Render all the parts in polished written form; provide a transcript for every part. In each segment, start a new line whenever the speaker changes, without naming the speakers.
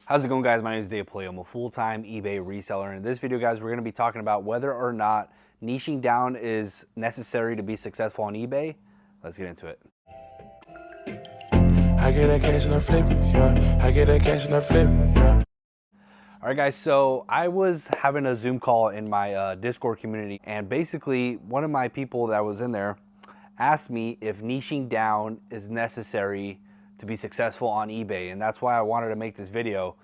How's it going, guys? My name is Dave Play. I'm a full-time eBay reseller. And in this video, guys, we're going to be talking about whether or not niching down is necessary to be successful on eBay. Let's get into it.
I get that cash and I flip it, yeah. I get that cash and I flip it, yeah.
All right, guys, so I was having a Zoom call in my Discord community, and basically one of my people that was in there asked me if niching down is necessary to be successful on eBay, and that's why I wanted to make this video.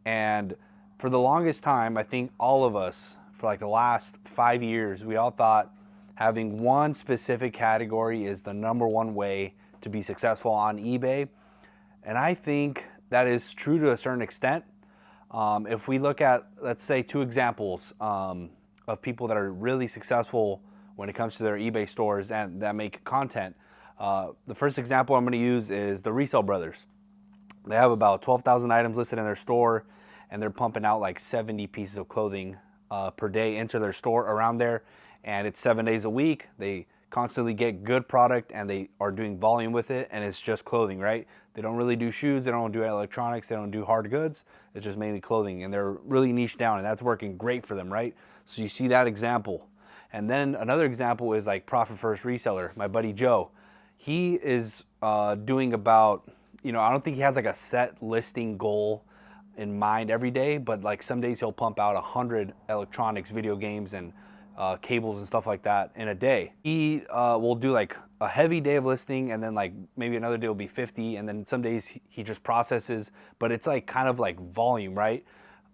And for the longest time, I think all of us, for like the last 5 years, we all thought having one specific category is the #1 way to be successful on eBay. And I think that is true to a certain extent. If we look at, let's say, 2 examples of people that are really successful when it comes to their eBay stores and that make content. The first example I'm going to use is the Resale Brothers. They have about 12,000 items listed in their store, and they're pumping out like 70 pieces of clothing per day into their store around there. And it's 7 days a week. They constantly get good product and they are doing volume with it, and it's just clothing, right? They don't really do shoes, they don't do electronics, they don't do hard goods. It's just mainly clothing, and they're really niche down, and that's working great for them, right? So you see that example. And then another example is like Profit First Reseller, my buddy Joe. He is doing about, I don't think he has like a set listing goal in mind every day, but like some days he'll pump out 100 electronics, video games, and cables and stuff like that in a day. He will do like a heavy day of listing, and then like maybe another day will be 50, and then some days he just processes, but it's like kind of like volume, right?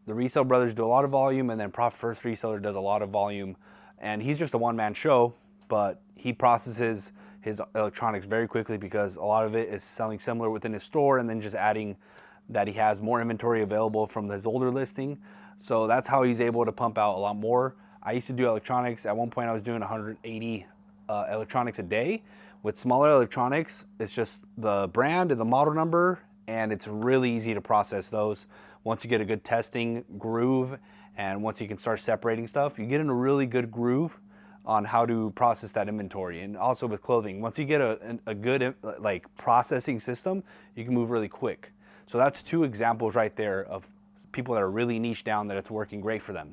The Resale Brothers do a lot of volume, and then Profit First Reseller does a lot of volume, and he's just a one-man show, but he processes his electronics very quickly because a lot of it is selling similar within his store, and then just adding that he has more inventory available from his older listing. So that's how he's able to pump out a lot more. I used to do electronics. At one point I was doing 180 electronics a day. With smaller electronics, it's just the brand and the model number, and it's really easy to process those. Once you get a good testing groove, and once you can start separating stuff, you get in a really good groove on how to process that inventory. And also with clothing, once you get a good like processing system, you can move really quick. So that's 2 examples right there of people that are really niche down, that it's working great for them.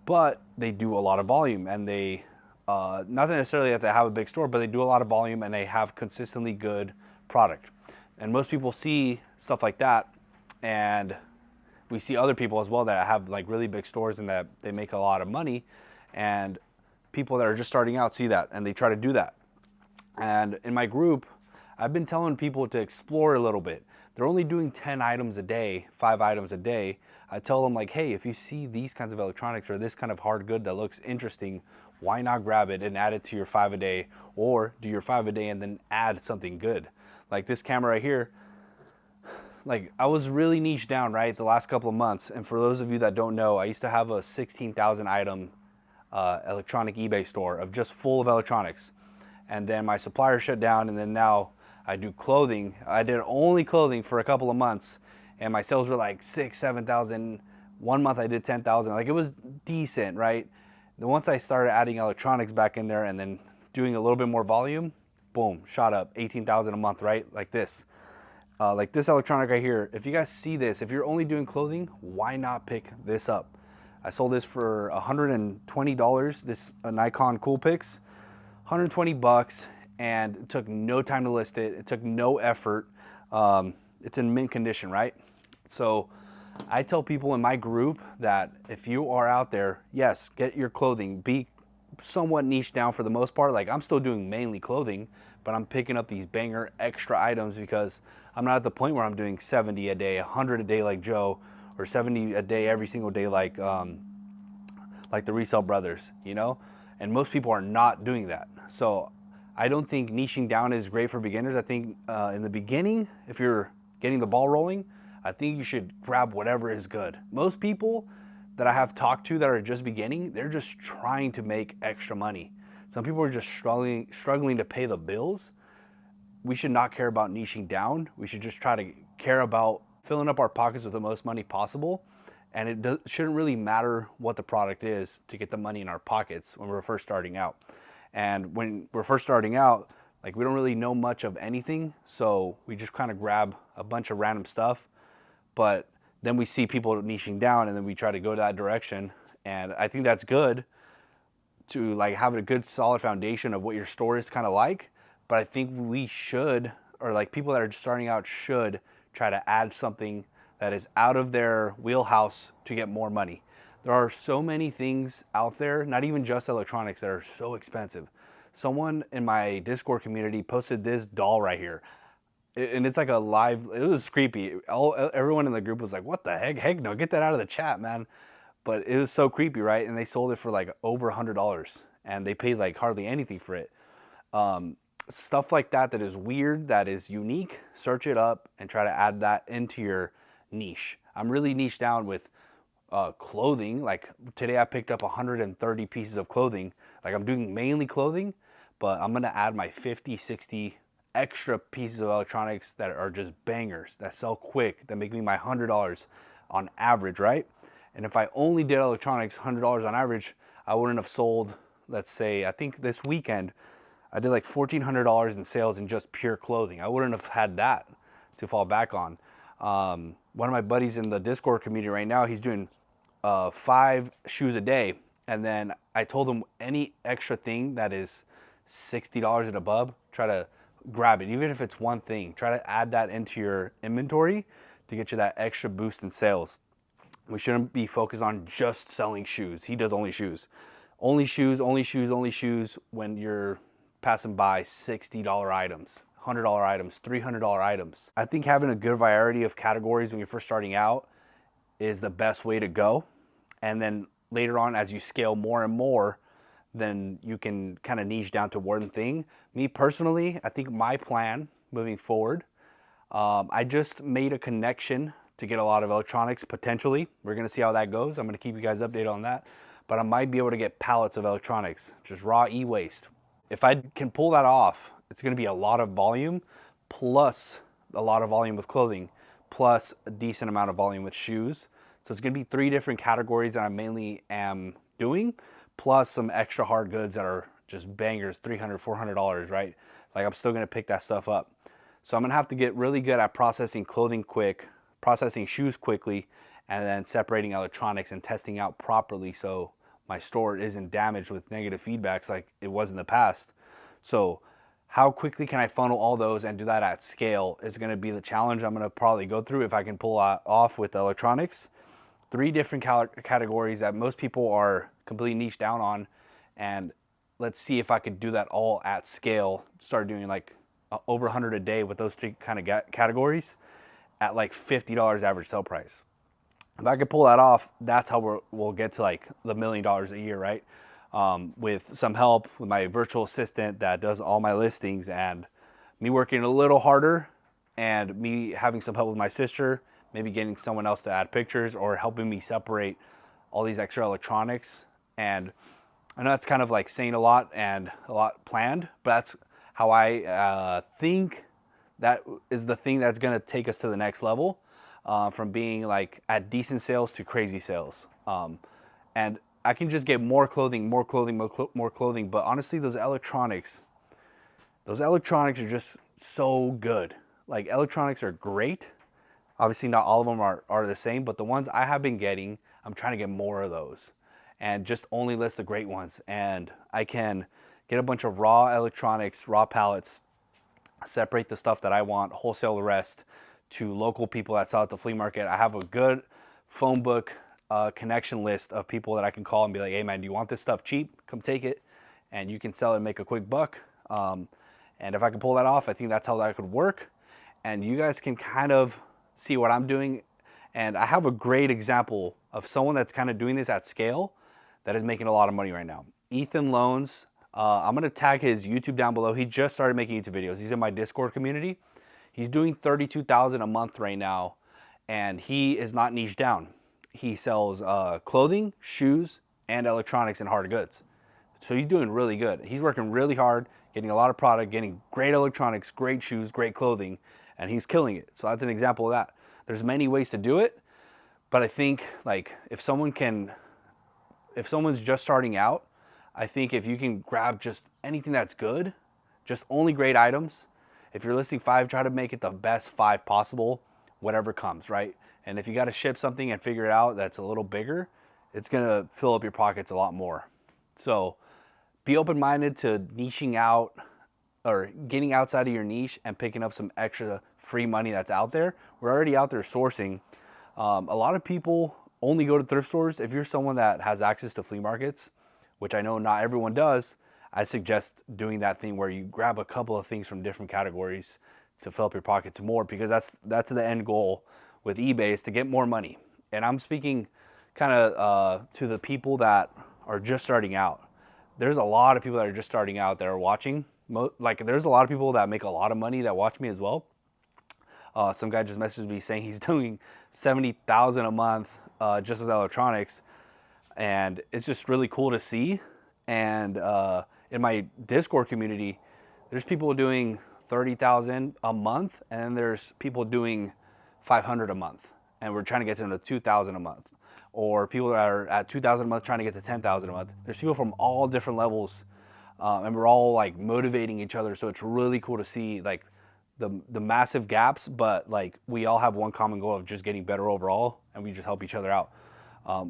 But they do a lot of volume, and they, not necessarily that they have a big store, but they do a lot of volume and they have consistently good product. And most people see stuff like that, and we see other people as well that have like really big stores and that they make a lot of money, and people that are just starting out see that and they try to do that. And in my group, I've been telling people to explore a little bit. They're only doing 10 items a day, 5 items a day. I tell them like, hey, if you see these kinds of electronics or this kind of hard good that looks interesting, why not grab it and add it to your 5 a day, or do your 5 a day and then add something good. Like this camera right here, like I was really niche down, right, the last couple of months. And for those of you that don't know, I used to have a 16,000 item electronic eBay store of just full of electronics. And then my supplier shut down, and then now I do clothing. I did only clothing for a couple of months, and my sales were like 6,000, 7,000. One month I did 10,000. Like it was decent, right? Then once I started adding electronics back in there and then doing a little bit more volume, boom, shot up 18,000 a month, right? Like this electronic right here. If you guys see this, if you're only doing clothing, why not pick this up? I sold this for $120. This Nikon Coolpix, 120 bucks, and it took no time to list it. It took no effort. It's in mint condition, right? So I tell people in my group that if you are out there, yes, get your clothing. Be somewhat niche down for the most part. Like I'm still doing mainly clothing, but I'm picking up these banger extra items because I'm not at the point where I'm doing 70 a day, 100 a day like Joe, or 70 a day every single day like the Resale Brothers, And most people are not doing that. So I don't think niching down is great for beginners. I think in the beginning, if you're getting the ball rolling, I think you should grab whatever is good. Most people that I have talked to that are just beginning, they're just trying to make extra money. Some people are just struggling to pay the bills. We should not care about niching down. We should just try to care about filling up our pockets with the most money possible. And it shouldn't really matter what the product is to get the money in our pockets when we're first starting out. And when we're first starting out, like we don't really know much of anything, so we just kind of grab a bunch of random stuff. But then we see people niching down, and then we try to go that direction. And I think that's good to like have a good solid foundation of what your store is kind of like. But I think we should, or like people that are starting out should try to add something that is out of their wheelhouse to get more money. There are so many things out there, not even just electronics, that are so expensive. Someone in my Discord community posted this doll right here. And it's like a live, it was creepy. Everyone in the group was like, what the heck? Heck no, get that out of the chat, man. But it was so creepy, right? And they sold it for like over $100, and they paid like hardly anything for it. Stuff like that that is weird, that is unique, search it up and try to add that into your niche. I'm really niche down with clothing. Like today I picked up 130 pieces of clothing. Like I'm doing mainly clothing, but I'm gonna add my 50, 60 extra pieces of electronics that are just bangers, that sell quick, that make me my $100 on average, right? And if I only did electronics $100 on average, I wouldn't have sold, let's say, I think this weekend, I did like $1,400 in sales in just pure clothing. I wouldn't have had that to fall back on. One of my buddies in the Discord community right now, he's doing 5 shoes a day. And then I told him any extra thing that is $60 and above, try to grab it. Even if it's one thing, try to add that into your inventory to get you that extra boost in sales. We shouldn't be focused on just selling shoes. He does only shoes. Only shoes, only shoes, only shoes when you're passing by $60 items, $100 items, $300 items. I think having a good variety of categories when you're first starting out is the best way to go. And then later on, as you scale more and more, then you can kind of niche down to one thing. Me personally, I think my plan moving forward, I just made a connection to get a lot of electronics potentially. We're gonna see how that goes. I'm gonna keep you guys updated on that. But I might be able to get pallets of electronics, just raw e-waste. If I can pull that off, it's gonna be a lot of volume, plus a lot of volume with clothing, plus a decent amount of volume with shoes. So it's gonna be 3 different categories that I mainly am doing, plus some extra hard goods that are just bangers, $300, $400, right? Like I'm still gonna pick that stuff up. So I'm gonna have to get really good at processing clothing quick, processing shoes quickly, and then separating electronics and testing out properly so my store isn't damaged with negative feedbacks like it was in the past. So how quickly can I funnel all those and do that at scale is gonna be the challenge I'm gonna probably go through if I can pull off with electronics. 3 different categories that most people are completely niche down on, and let's see if I could do that all at scale. Start doing like over 100 a day with those 3 kind of categories at like $50 average sale price. If I could pull that off, that's how we'll get to like the $1 million a year, right? With some help with my virtual assistant that does all my listings, and me working a little harder, and me having some help with my sister, maybe getting someone else to add pictures or helping me separate all these extra electronics. And I know that's kind of like saying a lot and a lot planned, but that's how I think that is the thing that's gonna take us to the next level, from being like at decent sales to crazy sales. And I can just get more clothing, more clothing, more clothing. But honestly, those electronics are just so good. Like electronics are great. Obviously not all of them are the same, but the ones I have been getting, I'm trying to get more of those and just only list the great ones. And I can get a bunch of raw electronics, raw pallets, separate the stuff that I want, wholesale the rest to local people that sell at the flea market. I have a good phone book connection list of people that I can call and be like, hey man, do you want this stuff cheap? Come take it. And you can sell it and make a quick buck. And if I can pull that off, I think that's how that could work. And you guys can kind of see what I'm doing. And I have a great example of someone that's kind of doing this at scale that is making a lot of money right now. Ethan Loans. I'm gonna tag his YouTube down below. He just started making YouTube videos. He's in my Discord community. He's doing $32,000 a month right now, and he is not niche down. He sells clothing, shoes, and electronics and hard goods. So he's doing really good. He's working really hard, getting a lot of product, getting great electronics, great shoes, great clothing, and he's killing it. So that's an example of that. There's many ways to do it, but I think like if someone's just starting out, I think if you can grab just anything that's good, just only great items. If you're listing 5, try to make it the best 5 possible, whatever comes, right? And if you got to ship something and figure it out that's a little bigger, it's going to fill up your pockets a lot more. So be open-minded to niching out or getting outside of your niche and picking up some extra free money that's out there. We're already out there sourcing. A lot of people only go to thrift stores. If you're someone that has access to flea markets, which I know not everyone does, I suggest doing that thing where you grab a couple of things from different categories to fill up your pockets more, because that's the end goal with eBay, is to get more money. And I'm speaking kind of to the people that are just starting out. There's a lot of people that are just starting out that are watching. Like, there's a lot of people that make a lot of money that watch me as well. Some guy just messaged me saying he's doing $70,000 a month just with electronics, and it's just really cool to see. And in my Discord community, there's people doing $30,000 a month, and then there's people doing $500 a month, and we're trying to get to $2,000 a month, or people that are at $2,000 a month trying to get to $10,000 a month. There's people from all different levels, and we're all like motivating each other. So it's really cool to see like the massive gaps, but like we all have one common goal of just getting better overall, and we just help each other out.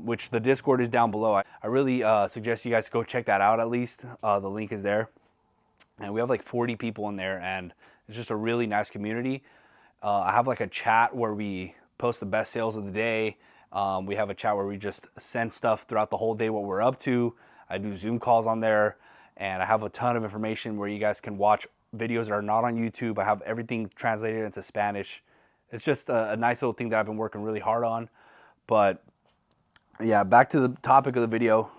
Which the Discord is down below. I really suggest you guys go check that out at least. The link is there. And we have like 40 people in there, and it's just a really nice community. I have like a chat where we post the best sales of the day. We have a chat where we just send stuff throughout the whole day, what we're up to. I do Zoom calls on there, and I have a ton of information where you guys can watch videos that are not on YouTube. I have everything translated into Spanish. It's just a nice little thing that I've been working really hard on. But yeah, back to the topic of the video.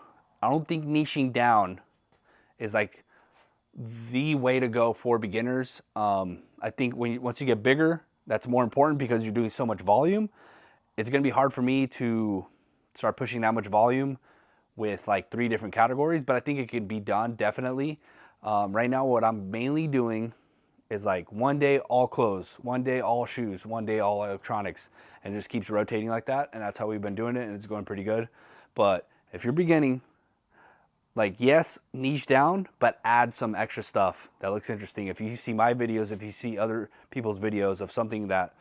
I don't think niching down is like the way to go for beginners. I think once you get bigger, that's more important because you're doing so much volume. It's going to be hard for me to start pushing that much volume with like 3 different categories, but I think it can be done definitely. Right now, what I'm mainly doing is like one day all clothes, one day all shoes, one day all electronics, and it just keeps rotating like that. And that's how we've been doing it, and it's going pretty good. But if you're beginning, like, yes, niche down, but add some extra stuff that looks interesting. If you see my videos, if you see other people's videos of something that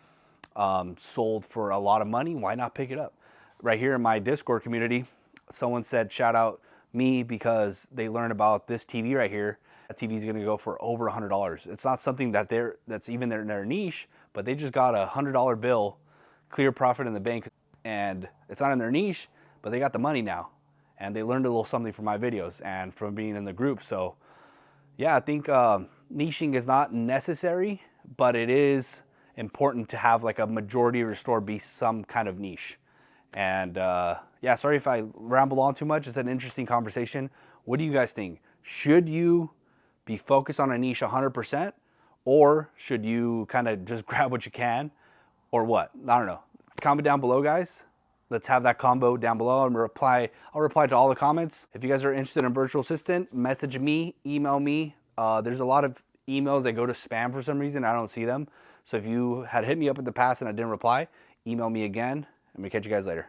sold for a lot of money, why not pick it up? Right here in my Discord community, someone said shout out me because they learned about this TV right here. That TV is going to go for over $100. It's not something that's even in their niche, but they just got a $100 bill, clear profit in the bank, and it's not in their niche, but they got the money now, and they learned a little something from my videos and from being in the group. So yeah, I think niching is not necessary, but it is important to have like a majority of your store be some kind of niche. And yeah, sorry if I ramble on too much. It's an interesting conversation. What do you guys think? Should you be focused on a niche 100%, or should you kind of just grab what you can, or what? I don't know. Comment down below, guys. Let's have that combo down below. I'll reply to all the comments. If you guys are interested in virtual assistant, message me, email me. There's a lot of emails that go to spam for some reason. I don't see them. So if you had hit me up in the past and I didn't reply, email me again. I'm gonna catch you guys later.